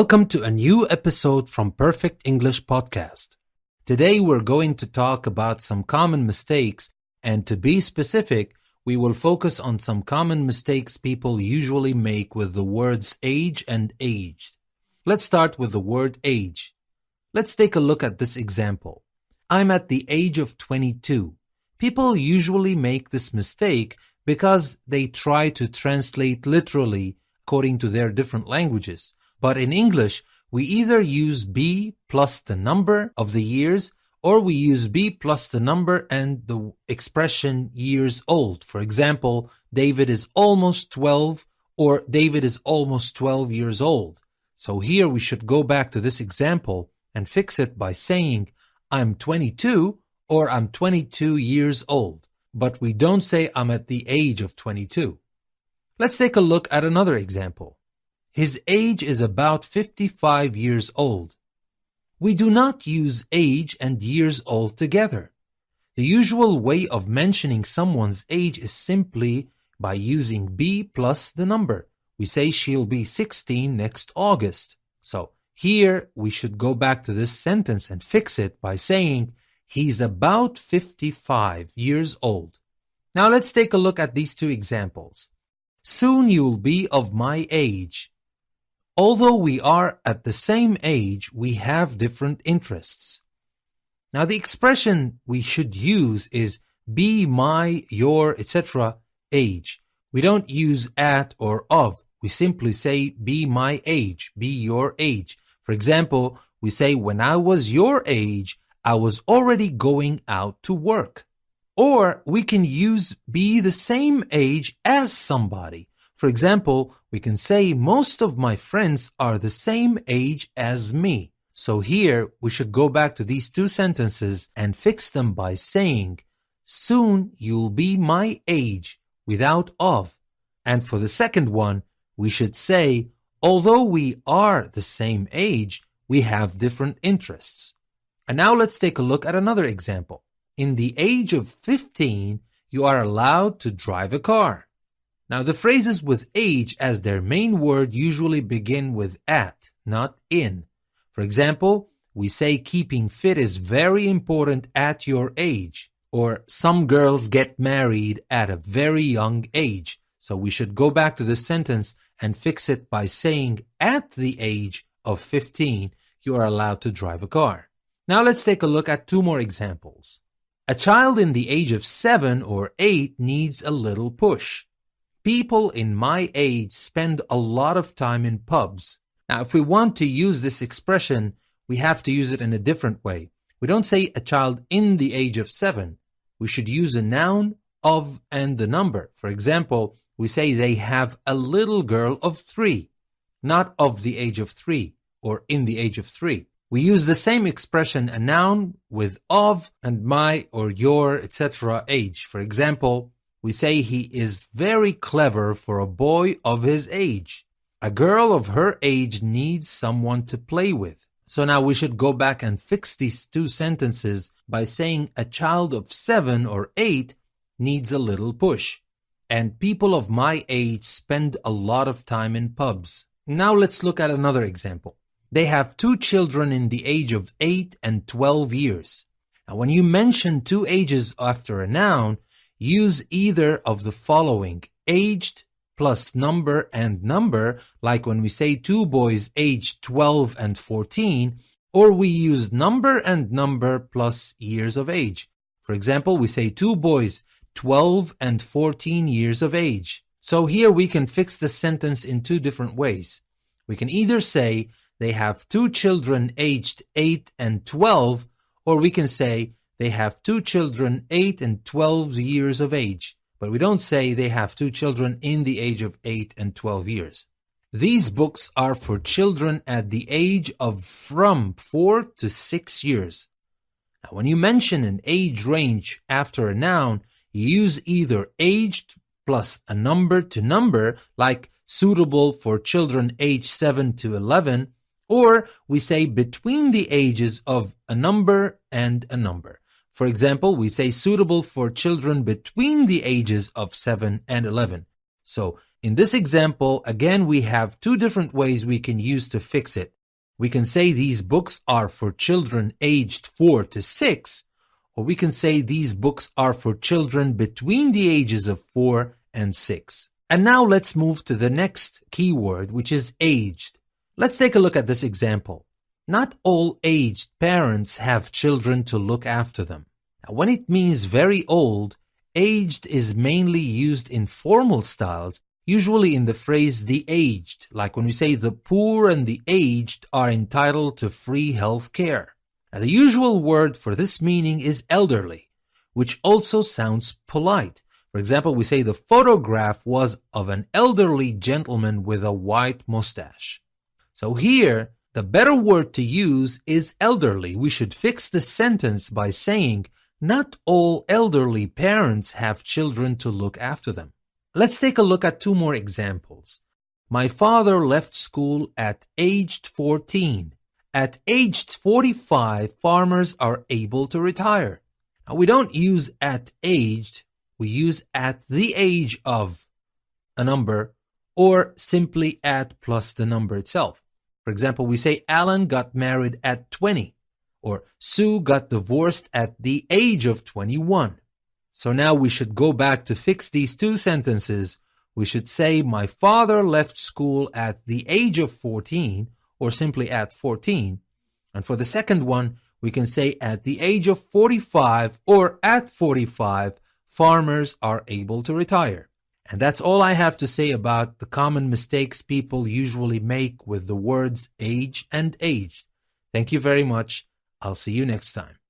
Welcome to a new episode from Perfect English Podcast. Today we're going to talk about some common mistakes, and to be specific, we will focus on some common mistakes people usually make with the words age and aged. Let's start with the word age. Let's take a look at this example. I'm at the age of 22. People usually make this mistake because they try to translate literally according to their different languages. But in English, we either use be plus the number of the years, or we use be plus the number and the expression years old. For example, David is almost 12, or David is almost 12 years old. So here we should go back to this example and fix it by saying, I'm 22 or I'm 22 years old. But we don't say I'm at the age of 22. Let's take a look at another example. His age is about 55 years old. We do not use age and years old together. The usual way of mentioning someone's age is simply by using be plus the number. We say she'll be 16 next August. So here we should go back to this sentence and fix it by saying he's about 55 years old. Now let's take a look at these two examples. Soon you'll be of my age. Although we are at the same age, we have different interests. Now the expression we should use is be my, your, etc. age. We don't use at or of. We simply say be my age, be your age. For example, we say when I was your age, I was already going out to work. Or we can use be the same age as somebody. For example, we can say most of my friends are the same age as me. So here we should go back to these two sentences and fix them by saying, soon you'll be my age without of. And for the second one, we should say, although we are the same age, we have different interests. And now let's take a look at another example. In the age of 15, you are allowed to drive a car. Now, the phrases with age as their main word usually begin with at, not in. For example, we say keeping fit is very important at your age, or some girls get married at a very young age. So we should go back to the sentence and fix it by saying at the age of 15, you are allowed to drive a car. Now let's take a look at two more examples. A child in the age of 7 or 8 needs a little push. People in my age spend a lot of time in pubs. Now, if we want to use this expression, we have to use it in a different way. We don't say a child in the age of 7. We should use a noun, of, and the number. For example, we say they have a little girl of 3, not of the age of 3 or in the age of 3. We use the same expression, a noun, with of and my or your, etc. age. For example, we say he is very clever for a boy of his age. A girl of her age needs someone to play with. So now we should go back and fix these two sentences by saying a child of 7 or 8 needs a little push. And people of my age spend a lot of time in pubs. Now let's look at another example. They have 2 children in the age of 8 and 12 years. Now when you mention 2 ages after a noun, use either of the following, aged plus number and number, like when we say 2 boys aged 12 and 14, or we use number and number plus years of age. For example, we say 2 boys 12 and 14 years of age. So here we can fix the sentence in 2 different ways. We can either say they have 2 children aged 8 and 12, or we can say they have 2 children 8 and 12 years of age, but we don't say they have 2 children in the age of 8 and 12 years. These books are for children at the age of from 4 to 6 years. Now, when you mention an age range after a noun, you use either aged plus a number to number, like suitable for children aged 7 to 11, or we say between the ages of a number and a number. For example, we say suitable for children between the ages of 7 and 11. So In this example, again, we have two different ways we can use to fix it. We can say these books are for children aged 4 to 6, or we can say these books are for children between the ages of 4 and 6. And now let's move to the next keyword, which is aged. Let's take a look at this example. Not all aged parents have children to look after them. Now, when it means very old, aged is mainly used in formal styles, usually in the phrase the aged, like when we say the poor and the aged are entitled to free health care. Now, the usual word for this meaning is elderly, which also sounds polite. For example, we say the photograph was of an elderly gentleman with a white mustache. So here, the better word to use is elderly. We should fix the sentence by saying, not all elderly parents have children to look after them. Let's take a look at two more examples. My father left school at aged 14. At aged 45, farmers are able to retire. Now, we don't use at aged, we use at the age of a number or simply at plus the number itself. For example, we say Alan got married at 20 or Sue got divorced at the age of 21. So now we should go back to fix these two sentences. We should say my father left school at the age of 14 or simply at 14. And for the second one, we can say at the age of 45 or at 45, farmers are able to retire. And that's all I have to say about the common mistakes people usually make with the words age and aged. Thank you very much. I'll see you next time.